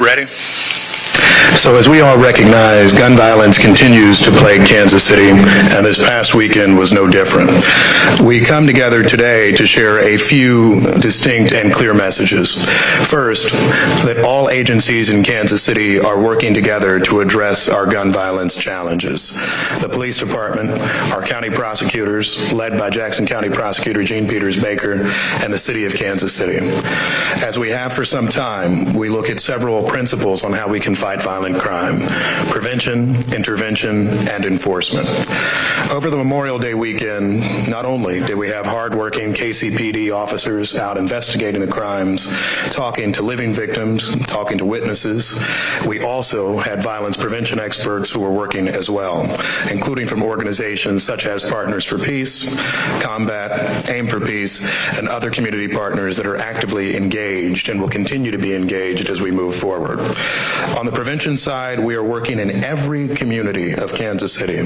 Ready? So as we all recognize, gun violence continues to plague Kansas City, and this past weekend was no different. We come together today to share a few distinct and clear messages. First, that all agencies in Kansas City are working together to address our gun violence challenges. The police department, our county prosecutors, led by Jackson County Prosecutor Gene Peters Baker, and the city of Kansas City. As we have for some time, we look at several principles on how we can fight violent crime: prevention, intervention, and enforcement. Over the Memorial Day weekend, not only did we have hardworking KCPD officers out investigating the crimes, talking to living victims, talking to witnesses, we also had violence prevention experts who were working as well, including from organizations such as Partners for Peace, Combat, Aim for Peace, and other community partners that are actively engaged and will continue to be engaged as we move forward. On the prevention side, we are working in every community of Kansas City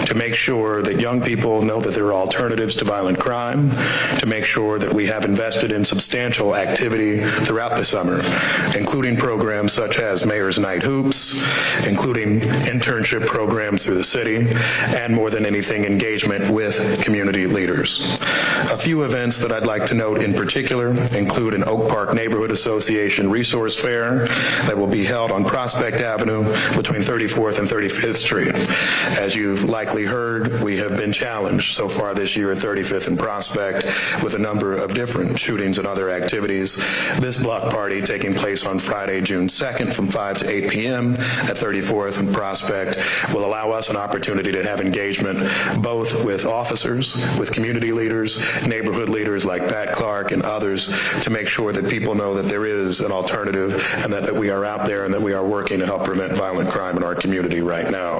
to make sure that young people know that there are alternatives to violent crime, to make sure that we have invested in substantial activity throughout the summer, including programs such as Mayor's Night Hoops, including internship programs through the city, and more than anything, engagement with community leaders. A few events that I'd like to note in particular include an Oak Park Neighborhood Association resource fair that will be held on Prospect Avenue between 34th and 35th Street. As you've likely heard, we have been challenged so far this year at 35th and Prospect with a number of different shootings and other activities. This block party taking place on Friday, June 2nd from 5 to 8 p.m. at 34th and Prospect will allow us an opportunity to have engagement both with officers, with community leaders, neighborhood leaders like Pat Clark and others to make sure that people know that there is an alternative and that we are out there and that we are working to help prevent violent crime in our community right now.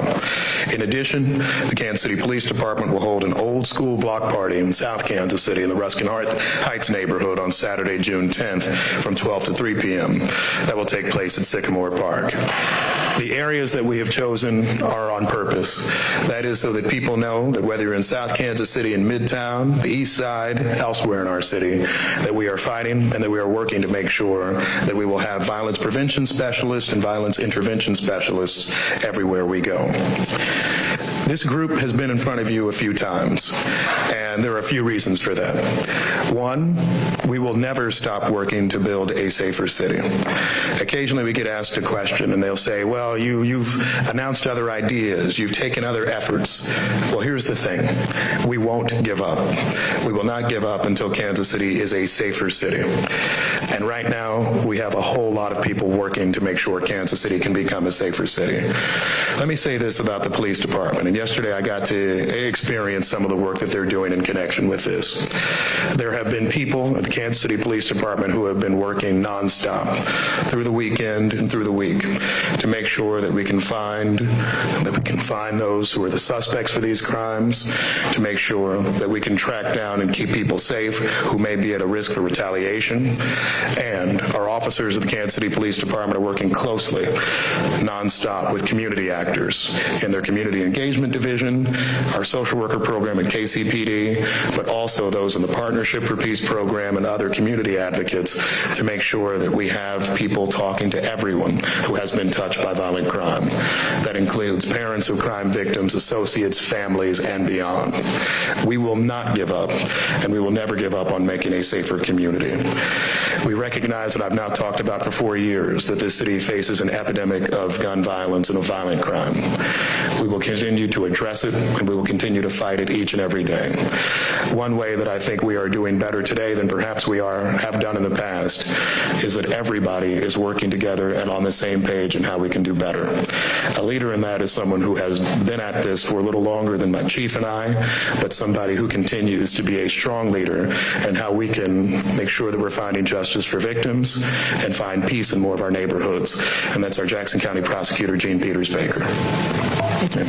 In addition, the Kansas City Police Department will hold an old school block party in South Kansas City in the Ruskin Heights neighborhood on Saturday, June 10th from 12 to 3 p.m. That will take place at Sycamore Park. The areas that we have chosen are on purpose. That is so that people know that whether you're in South Kansas City in Midtown, the East Side, elsewhere in our city, that we are fighting and that we are working to make sure that we will have violence prevention specialists and violence intervention specialists everywhere we go. This group has been in front of you a few times, and there are a few reasons for that. One, we will never stop working to build a safer city. Occasionally we get asked a question and they'll say, well, you've announced other ideas, you've taken other efforts. Well, here's the thing. We won't give up. We will not give up until Kansas City is a safer city. And right now, we have a whole lot of people working to make sure Kansas City can become a safer city. Let me say this about the police department. And yesterday I got to experience some of the work that they're doing in connection with this. There have been people at the Kansas City Police Department who have been working nonstop through the weekend and through the week to make sure that we can find those who are the suspects for these crimes, to make sure that we can track down and keep people safe who may be at a risk for retaliation. And our officers of the Kansas City Police Department are working closely, nonstop, with community actors in their community engagement division, our social worker program at KCPD, but also those in the Partnership for Peace program and other community advocates to make sure that we have people talking to everyone who has been touched by violent crime. That includes parents of crime victims, associates, families, and beyond. We will not give up, and we will never give up on making a safer community. We recognize that I've now talked about for 4 years that this city faces an epidemic of gun violence and of violent crime. We will continue to address it, and we will continue to fight it each and every day. One way that I think we are doing better today than perhaps we have done in the past is that everybody is working together and on the same page in how we can do better. A leader in that is someone who has been at this for a little longer than my chief and I, but somebody who continues to be a strong leader in how we can make sure that we're finding justice for victims and find peace in more of our neighborhoods. And that's our Jackson County Prosecutor, Gene Peters Baker. Thank you.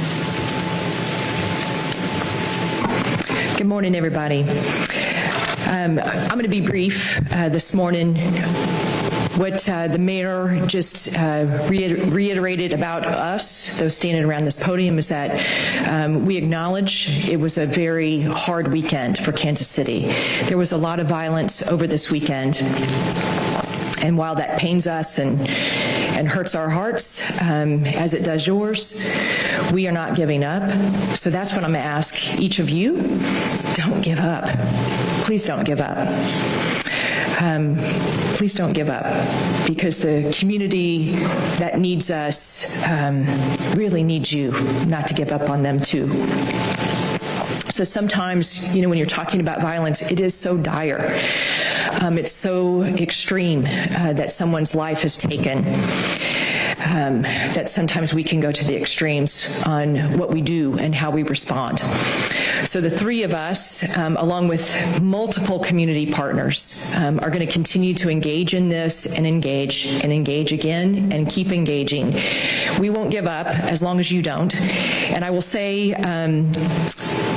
Good morning, everybody. I'm going to be brief this morning. What the mayor just reiterated about us, those standing around this podium, is that we acknowledge it was a very hard weekend for Kansas City. There was a lot of violence over this weekend. And while that pains us and and hurts our hearts as it does yours. We are not giving up. So that's what I'm going to ask each of you. Don't give up. Please don't give up. Please don't give up, because the community that needs us really needs you not to give up on them too. So sometimes, when you're talking about violence, it is so dire. It's so extreme that someone's life is taken. That sometimes we can go to the extremes on what we do and how we respond. So the three of us, along with multiple community partners, are going to continue to engage in this and engage again and keep engaging. We won't give up as long as you don't. And I will say,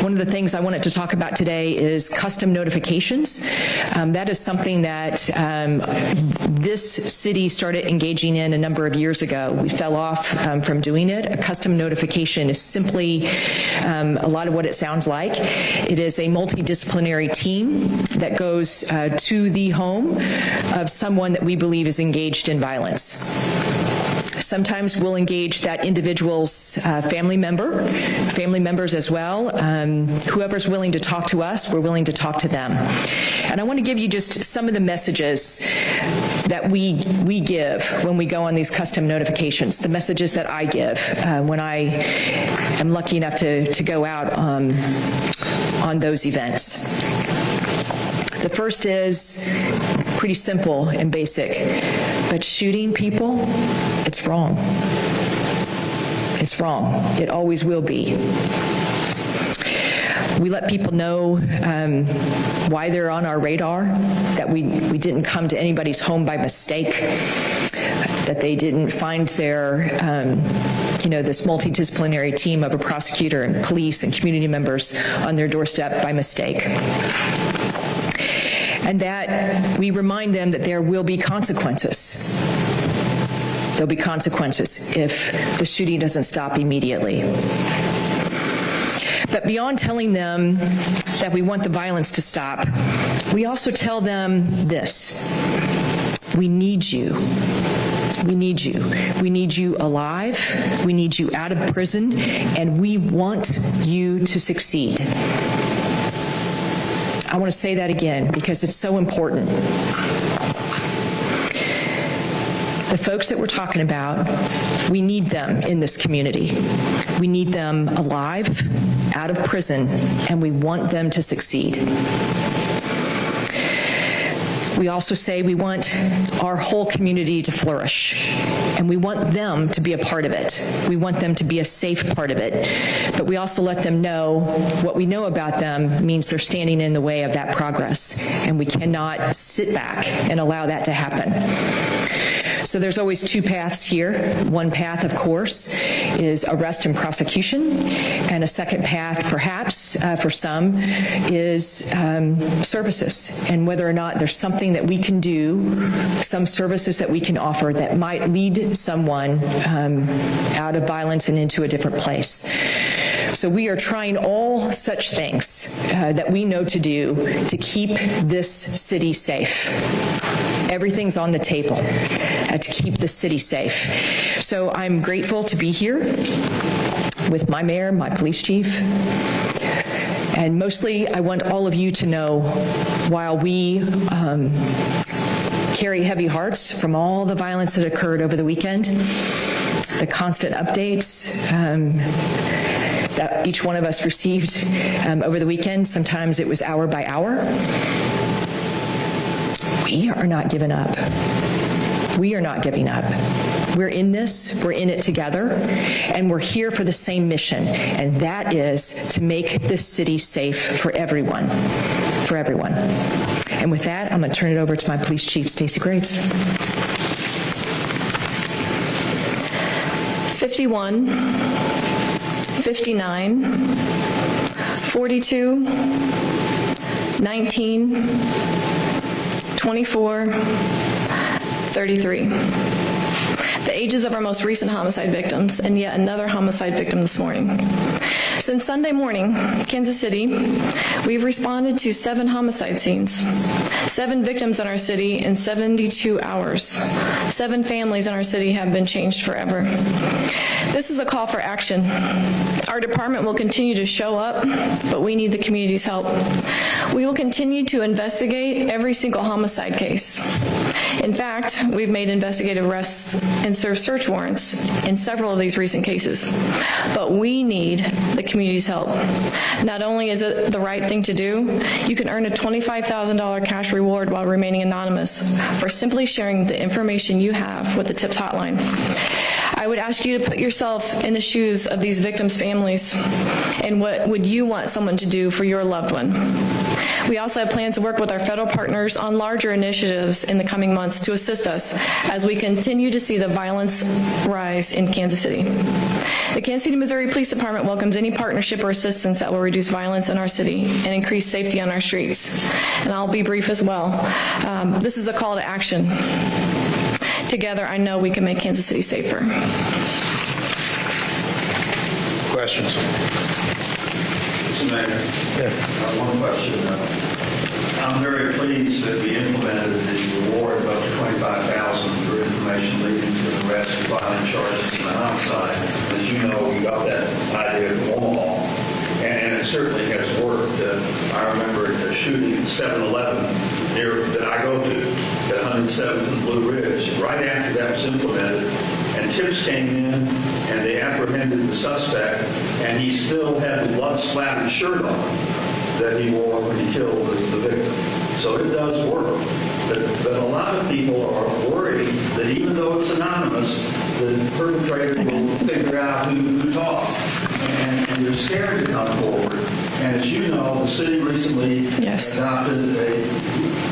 one of the things I wanted to talk about today is custom notifications. That is something that this city started engaging in a number of years ago. We fell off from doing it. A custom notification is simply a lot of what it sounds like. It is a multidisciplinary team that goes to the home of someone that we believe is engaged in violence. Sometimes we'll engage that individual's family members as well. Whoever's willing to talk to us, we're willing to talk to them. And I want to give you just some of the messages that we give when we go on these custom notifications, the messages that I give when I am lucky enough to go out on those events. The first is pretty simple and basic, but shooting people, it's wrong. It's wrong. It always will be. We let people know why they're on our radar, that we didn't come to anybody's home by mistake, that they didn't find their, this multidisciplinary team of a prosecutor and police and community members on their doorstep by mistake. And that we remind them that there will be consequences. There'll be consequences if the shooting doesn't stop immediately. But beyond telling them that we want the violence to stop, we also tell them this: we need you. We need you. We need you alive. We need you out of prison, and we want you to succeed. I want to say that again because it's so important. The folks that we're talking about, we need them in this community. We need them alive, out of prison, and we want them to succeed. We also say we want our whole community to flourish, and we want them to be a part of it. We want them to be a safe part of it, but we also let them know what we know about them means they're standing in the way of that progress, and we cannot sit back and allow that to happen. So there's always two paths here. One path, of course, is arrest and prosecution, and a second path, perhaps, for some, is services, and whether or not there's something that we can do, some services that we can offer that might lead someone out of violence and into a different place. So we are trying all such things that we know to do to keep this city safe. Everything's on the table to keep the city safe. So I'm grateful to be here with my mayor, my police chief, and mostly I want all of you to know, while we carry heavy hearts from all the violence that occurred over the weekend, the constant updates that each one of us received over the weekend, sometimes it was hour by hour, we are not giving up. We are not giving up. We're in this, we're in it together, and we're here for the same mission, and that is to make this city safe for everyone, for everyone. And with that, I'm going to turn it over to my police chief, Stacey Graves. 51, 59, 42, 19, 24, 33. The ages of our most recent homicide victims, and yet another homicide victim this morning. Since Sunday morning, Kansas City, we've responded to 7 homicide scenes, 7 victims in our city in 72 hours. 7 families in our city have been changed forever. This is a call for action. Our department will continue to show up, but we need the community's help. We will continue to investigate every single homicide case. In fact, we've made investigative arrests and served search warrants in several of these recent cases. But we need the community's help. Not only is it the right thing to do, you can earn a $25,000 cash reward while remaining anonymous for simply sharing the information you have with the TIPS hotline. I would ask you to put yourself in the shoes of these victims' families, and what would you want someone to do for your loved one? We also have plans to work with our federal partners on larger initiatives in the coming months to assist us as we continue to see the violence rise in Kansas City. The Kansas City, Missouri Police Department welcomes any partnership or assistance that will reduce violence in our city and increase safety on our streets. And I'll be brief as well. This is a call to action. Together, I know we can make Kansas City safer. Questions? Mr. Mayor, one question. I'm very pleased that we implemented the reward of up to $25,000 for information leading to the arrest of violent charges and homicide. As you know, we got that idea from Omaha, and it certainly has worked. I remember a shooting at 7-Eleven that I go to, at 107th and Blue Ridge. Right after that was implemented, and tips came in, and they apprehended the suspect, and he still had the blood-splattered shirt on that he wore when he killed the victim. So it does work. But a lot of people are worried that even though it's anonymous, the perpetrator will figure out who talked. And they're scared to come forward. And as you know, the city recently adopted a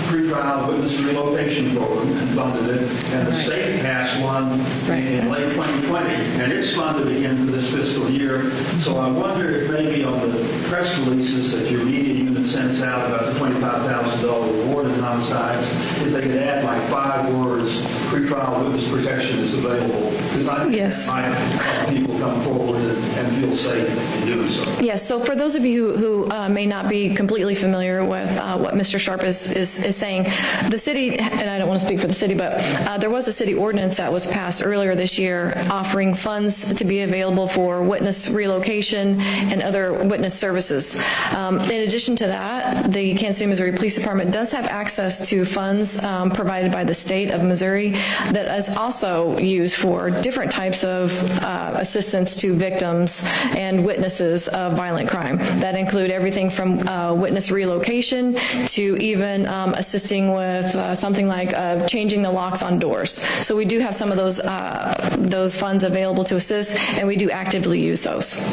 pretrial witness relocation program and funded it, and the state passed one in late 2020, and it's funded again for this fiscal year. So I wonder if maybe on the press releases that your media unit sends out about the $25,000 reward in homicides, if they could add like 5 words, pretrial witness protection is available, because I think that might help people come forward and feel safe in doing so. Yes, so for those of you who may not be completely familiar with what Mr. Sharp is saying, the city, and I don't want to speak for the city, but there was a city ordinance that was passed earlier this year offering funds to be available for witness relocation and other witness services. In addition to that, the Kansas City, Missouri Police Department does have access to funds provided by the state of Missouri that is also used for different types of assistance to victims and witnesses of violent crime. That include everything from witness relocation to even assisting with something like changing the locks on doors. So we do have some of those funds available to assist, and we do actively use those.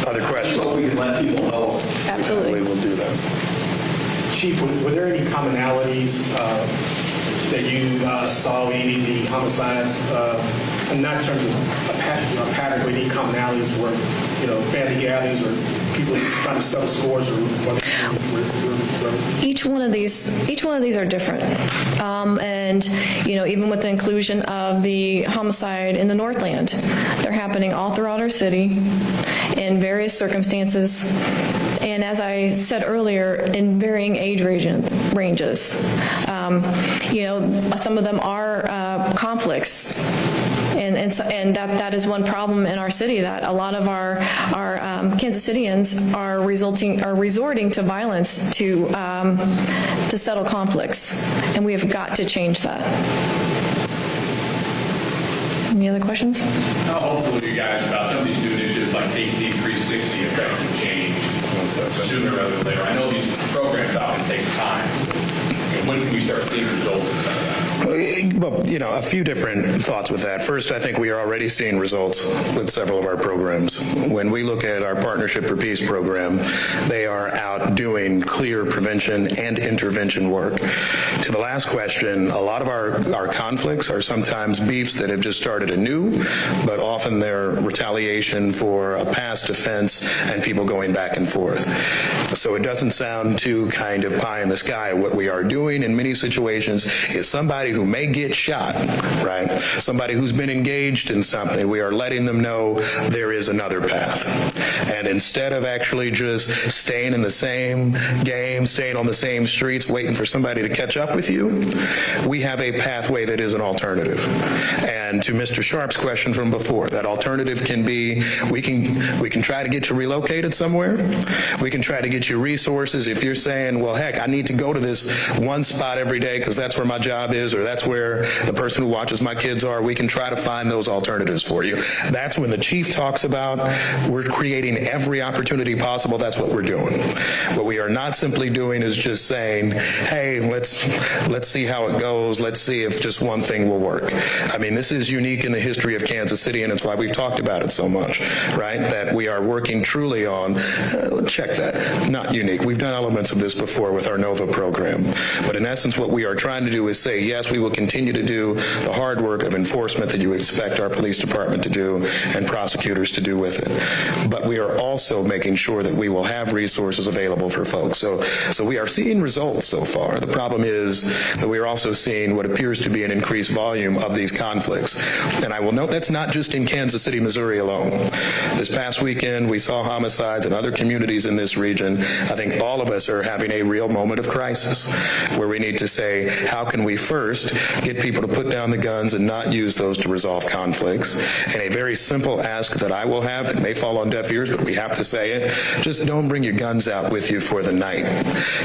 Other questions? So we can let people know. Absolutely. We will do that. Chief, were there any commonalities that you saw in any of the homicides, not in terms of a pattern, but any commonalities were, family gatherings or people trying to settle scores, or whether Each one of these are different, and even with the inclusion of the homicide in the Northland, they're happening all throughout our city in various circumstances, and as I said earlier, in varying age ranges. Some of them are conflicts. And that is one problem in our city, that a lot of our Kansas Cityans are resorting to violence to settle conflicts, and we have got to change that. Any other questions? How hopeful are you guys about some of these new initiatives like KC 360 affecting change sooner rather than later? I know these programs often take time. And when can we start seeing results of that? Well, a few different thoughts with that. First, I think we are already seeing results with several of our programs. When we look at our Partnership for Peace program, they are out doing clear prevention and intervention work. To the last question, a lot of our conflicts are sometimes beefs that have just started anew, but often they're retaliation for a past offense and people going back and forth. So it doesn't sound too kind of pie in the sky. What we are doing in many situations is somebody somebody who may get shot, right? Somebody who's been engaged in something, we are letting them know there is another path. And instead of actually just staying in the same game, staying on the same streets, waiting for somebody to catch up with you, we have a pathway that is an alternative. And to Mr. Sharp's question from before, that alternative can be, we can try to get you relocated somewhere. We can try to get you resources. If you're saying, well, heck, I need to go to this one spot every day because that's where my job is, or that's where the person who watches my kids are, we can try to find those alternatives for you. That's when the chief talks about we're creating every opportunity possible. That's what we're doing. What we are not simply doing is just saying, hey, let's see how it goes. Let's see if just one thing will work. I mean, this is unique in the history of Kansas City, and it's why we've talked about it so much, right? That we are working truly on, check that, not unique. We've done elements of this before with our NOVA program. But in essence, what we are trying to do is say, yes, we will continue to do the hard work of enforcement that you expect our police department to do and prosecutors to do with it. But we are also making sure that we will have resources available for folks. So we are seeing results so far. The problem is that we are also seeing what appears to be an increased volume of these conflicts. And I will note that's not just in Kansas City, Missouri alone. This past weekend, we saw homicides in other communities in this region. I think all of us are having a real moment of crisis where we need to say, how can we first get people to put down the guns and not use those to resolve conflicts? And a very simple ask that I will have, it may fall on deaf ears, but we have to say it, just don't bring your guns out with you for the night.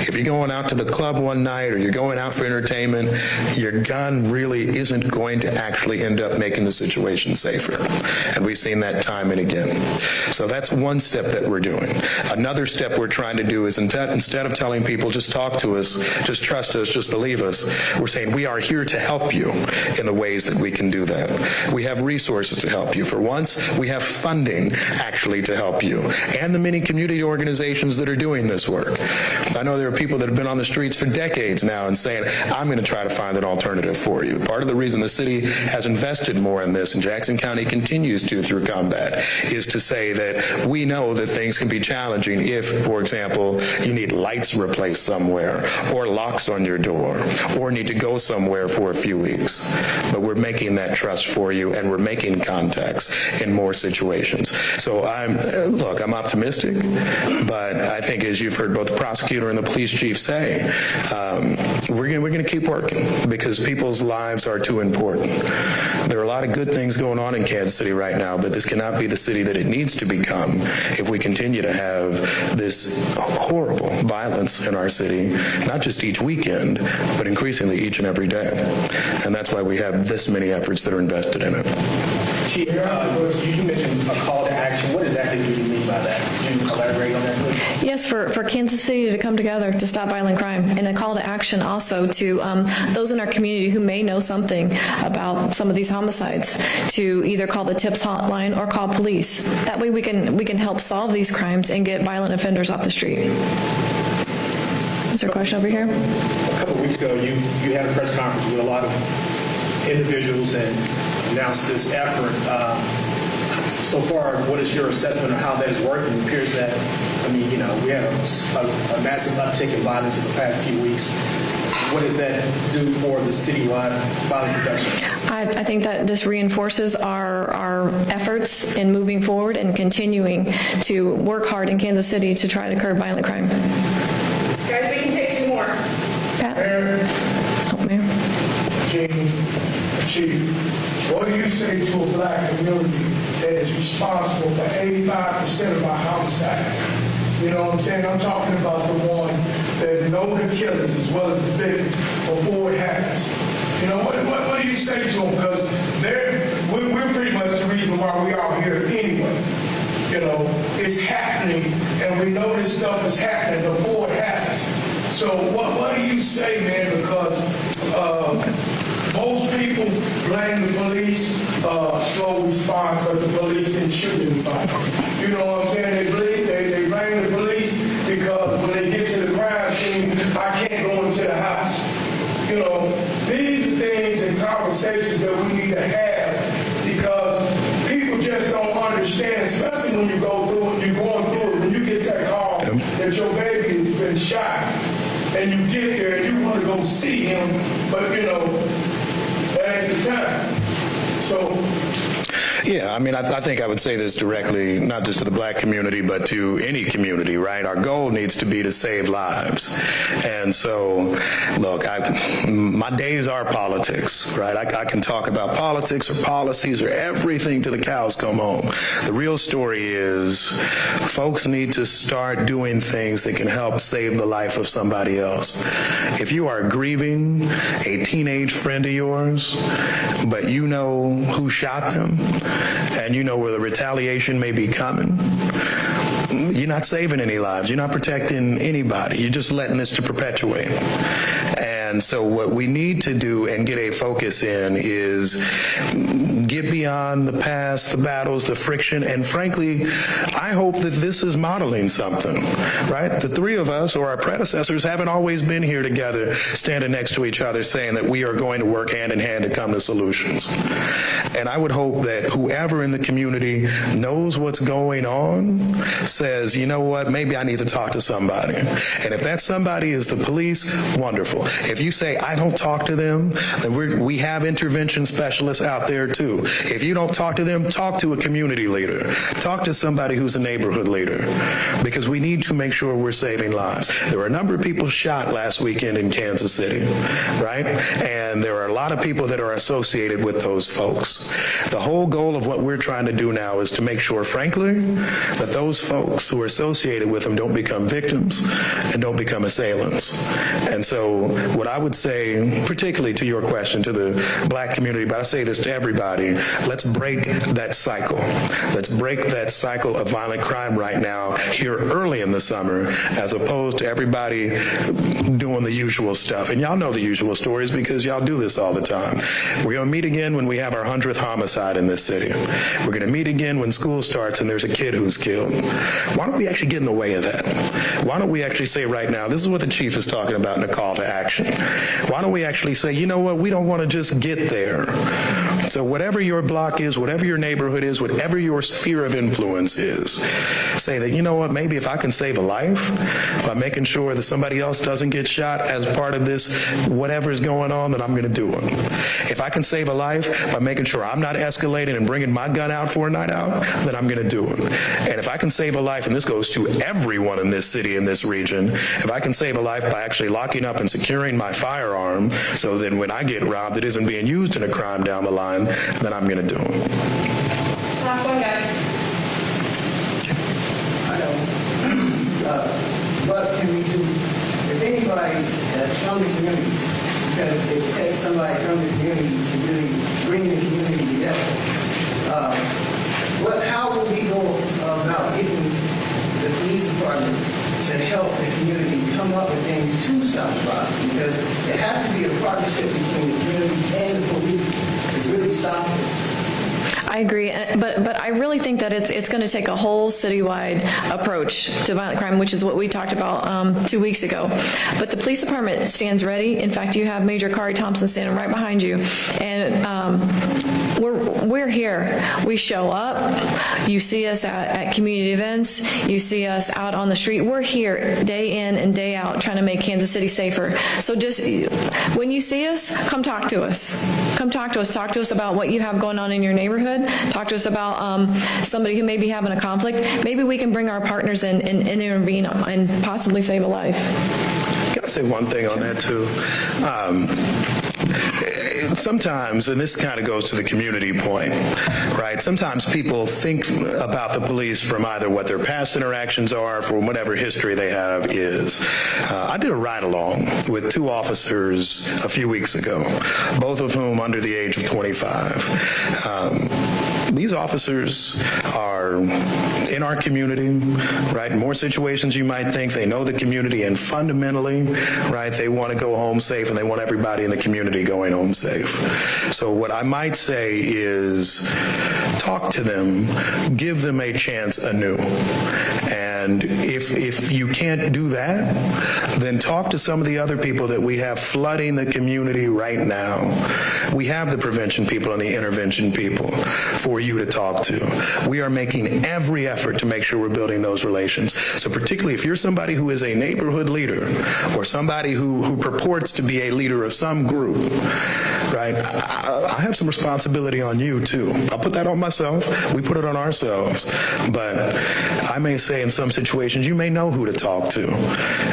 If you're going out to the club one night or you're going out for entertainment, your gun really isn't going to actually end up making the situation safer. And we've seen that time and again. So that's one step that we're doing. Another step we're trying to do is instead of telling people, just talk to us, just trust us, just believe us, we're saying we are here to help you in the ways that we can do that. We have resources to help you. For once, we have funding actually to help you, and the many community organizations that are doing this work. I know there are people that have been on the streets for decades now and saying, I'm going to try to find an alternative for you. Part of the reason the city has invested more in this, and Jackson County continues to through combat, is to say that we know that things can be challenging if, for example, you need lights replaced somewhere, or locks on your door, or need to go somewhere for a few weeks. But we're making that trust for you, and we're making contacts in more situations. So I'm optimistic, but I think, as you've heard both the prosecutor and the police chief say, we're going to keep working because people's lives are too important. There are a lot of good things going on in Kansas City right now, but this cannot be the city that it needs to become if we continue to have this horrible violence in our city, not just each weekend, but increasingly each and every day. And that's why we have this many efforts that are invested in it. Chief, you mentioned a call to action. What exactly do you mean by that? Could you elaborate on that, please? Yes, for Kansas City to come together to stop violent crime, and a call to action also to those in our community who may know something about some of these homicides, to either call the TIPS hotline or call police. That way we can help solve these crimes and get violent offenders off the street. Is there a question over here? A couple of weeks ago, you had a press conference with a lot of individuals and announced this effort. So far, what is your assessment of how that is working? It appears that, we had a massive uptick in violence in the past few weeks. What does that do for the citywide violence reduction? I think that this reinforces our efforts in moving forward and continuing to work hard in Kansas City to try to curb violent crime. Guys, we can take two more. Pat? Mayor. Chief, what do you say to a black community that is responsible for 85% of our homicides? You know what I'm saying? I'm talking about the one that know the killers as well as the victims before it happens. You know, what do you say to them? Because we're pretty much the reason why we are here anyway. You know, it's happening, and we know this stuff is happening before it happens. So what do you say, man? Because most people blame the police, slow response, but the police didn't shoot anybody. You know what I'm saying? They blame the police because when they get to the crime scene, I can't go into the house. You know, these are things and conversations that we need to have because people just don't understand, especially when you go through it, you're going through it, when you get that call that your baby has been shot, and you get there and you want to go see him, but you know, So, Yeah, I mean, I think I would say this directly, not just to the black community, but to any community, right? Our goal needs to be to save lives. And so, look, my days are politics, right? I can talk about politics or policies or everything till the cows come home. The real story is folks need to start doing things that can help save the life of somebody else. If you are grieving a teenage friend of yours, but you know who shot them, and you know where the retaliation may be coming, you're not saving any lives. You're not protecting anybody. You're just letting this to perpetuate. And so what we need to do and get a focus in is get beyond the past, the battles, the friction, and frankly, I hope that this is modeling something, right? The three of us or our predecessors haven't always been here together, standing next to each other, saying that we are going to work hand in hand to come to solutions. And I would hope that whoever in the community knows what's going on says, you know what, maybe I need to talk to somebody. And if that somebody is the police, wonderful. If you say, I don't talk to them, then we have intervention specialists out there too. If you don't talk to them, talk to a community leader. Talk to somebody who's a neighborhood leader, because we need to make sure we're saving lives. There were a number of people shot last weekend in Kansas City, right? And there are a lot of people that are associated with those folks. The whole goal of what we're trying to do now is to make sure, frankly, that those folks who are associated with them don't become victims and don't become assailants. And so what I would say, particularly to your question, to the black community, but I say this to everybody, let's break that cycle. Let's break that cycle of violent crime right now here early in the summer, as opposed to everybody doing the usual stuff. And y'all know the usual stories because y'all do this all the time. We're going to meet again when we have our 100th homicide in this city. We're going to meet again when school starts and there's a kid who's killed. Why don't we actually get in the way of that? Why don't we actually say right now, this is what the chief is talking about in the call to action. Why don't we actually say, you know what, we don't want to just get there. So whatever your block is, whatever your neighborhood is, whatever your sphere of influence is, say that, you know what, maybe if I can save a life by making sure that somebody else doesn't get shot as part of this, whatever's going on, then I'm going to do it. If I can save a life by making sure I'm not escalating and bringing my gun out for a night out, then I'm going to do it. And if I can save a life, and this goes to everyone in this city, in this region, if I can save a life by actually locking up and securing my firearm so that when I get robbed, it isn't being used in a crime down the line, then I'm going to do it. Last one, guys. I know. What can we do? If anybody that's from the community, because it takes somebody from the community to really bring the community together. How will we go about getting the police department to help the community come up with things to stop violence? Because it has to be a partnership between the community and the police to really stop this. I agree, but I really think that it's going to take a whole citywide approach to violent crime, which is what we talked about 2 weeks ago. But the police department stands ready. In fact, you have Major Kari Thompson standing right behind you, and we're here. We show up. You see us at community events. You see us out on the street. We're here day in and day out trying to make Kansas City safer. So just when you see us, come talk to us. Come talk to us. Talk to us about what you have going on in your neighborhood. Talk to us about somebody who may be having a conflict. Maybe we can bring our partners in and intervene and possibly save a life. Can I say one thing on that too? Sometimes, and this kind of goes to the community point, right? Sometimes people think about the police from either what their past interactions are, from whatever history they have is. I did a ride-along with two officers a few weeks ago, both of whom under the age of 25. These officers are in our community, right? In more situations you might think they know the community, and fundamentally, right, they want to go home safe and they want everybody in the community going home safe. So what I might say is talk to them, give them a chance anew. And if you can't do that, then talk to some of the other people that we have flooding the community right now. We have the prevention people and the intervention people for you to talk to. We are making every effort to make sure we're building those relations. So particularly if you're somebody who is a neighborhood leader or somebody who purports to be a leader of some group, right? I have some responsibility on you too. I'll put that on myself. We put it on ourselves. But I may say in some situations, you may know who to talk to.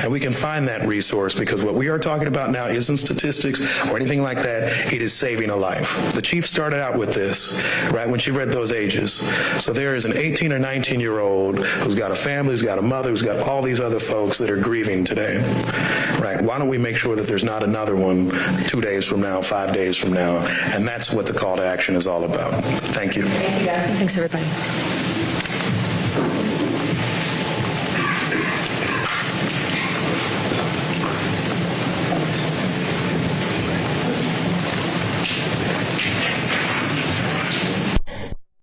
And we can find that resource, because what we are talking about now isn't statistics or anything like that. It is saving a life. The chief started out with this, right, when she read those ages. So there is an 18 or 19-year-old who's got a family, who's got a mother, who's got all these other folks that are grieving today, right? Why don't we make sure that there's not another one 2 days from now, 5 days from now? And that's what the call to action is all about. Thank you. Thanks, everybody.